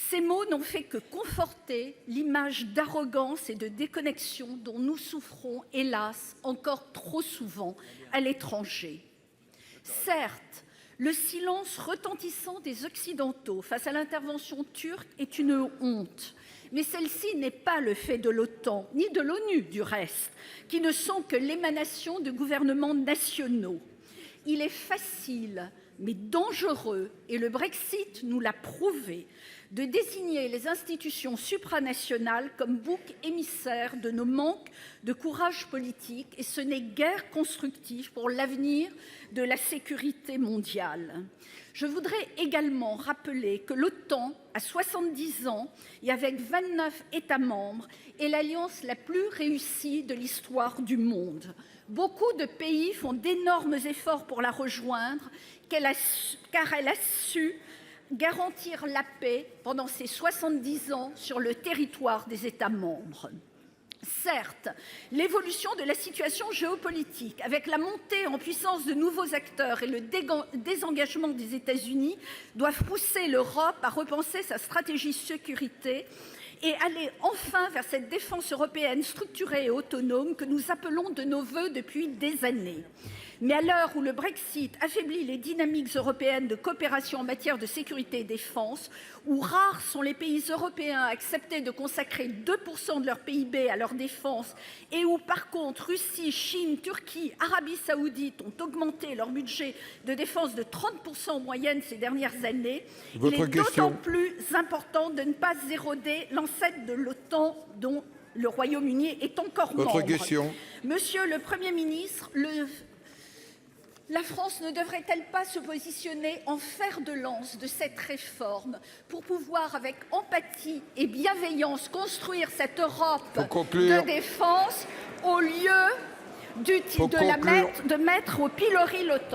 Ces mots n'ont fait que conforter l'image d'arrogance et de déconnexion dont nous souffrons, hélas, encore trop souvent à l'étranger. Certes, le silence retentissant des Occidentaux face à l'intervention turque est une honte. Mais celle-ci n'est pas le fait de l'OTAN, ni de l'ONU du reste, qui ne sont que l'émanation de gouvernements nationaux. Il est facile, mais dangereux, et le Brexit nous l'a prouvé, de désigner les institutions supranationales comme boucs émissaires de nos manques de courage politique, et ce n'est guère constructif pour l'avenir de la sécurité mondiale. Je voudrais également rappeler que l'OTAN a 70 ans et avec 29 États membres est l'alliance la plus réussie de l'histoire du monde. Beaucoup de pays font d'énormes efforts pour la rejoindre, car elle a su garantir la paix pendant ces 70 ans sur le territoire des États membres. Certes, l'évolution de la situation géopolitique, avec la montée en puissance de nouveaux acteurs et le désengagement des États-Unis, doivent pousser l'Europe à repenser sa stratégie de sécurité et aller enfin vers cette défense européenne structurée et autonome que nous appelons de nos vœux depuis des années. Mais à l'heure où le Brexit affaiblit les dynamiques européennes de coopération en matière de sécurité et défense, où rares sont les pays européens à accepter de consacrer 2% de leur PIB à leur défense, et où par contre Russie, Chine, Turquie, Arabie Saoudite ont augmenté leur budget de défense de 30% en moyenne ces dernières années, il est d'autant plus important de ne pas éroder l'ancêtre de l'OTAN dont le Royaume-Uni est encore membre. Monsieur le Premier ministre, la France ne devrait-elle pas se positionner en fer de lance de cette réforme pour pouvoir, avec empathie et bienveillance, construire cette Europe de défense au lieu de mettre au pilori l'OTAN ?